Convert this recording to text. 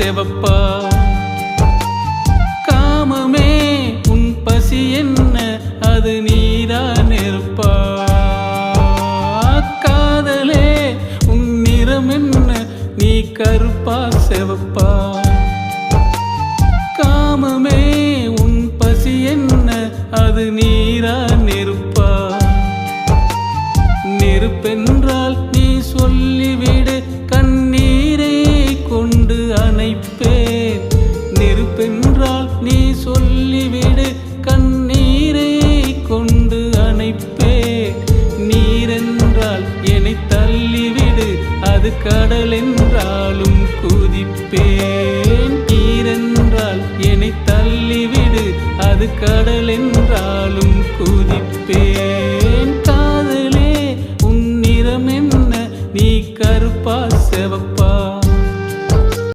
செவப்பா? காமமே உன் பசி என்ன, அது நீரா நெருப்பா? காதலே உன் நிறம் என்ன, நீ கருப்பா செவப்பா? காமமே உன் பசி என்ன, அது நீரா நெருப்பா? நெருப்பென்றால் நீ சொல்லிவிடு, கண்ணீரை கொண்டு அணைப்பேன். நெருப்பென்றால் நீ சொல்லிவிடு, கண்ணீரை கொண்டு அணைப்பேன். நீரென்றால் என்னை தள்ளிவிடு, அது கடல் என்றாலும் குதிப்பேன். நீரென்றால் என்னை தள்ளிவிடு, அது கடல்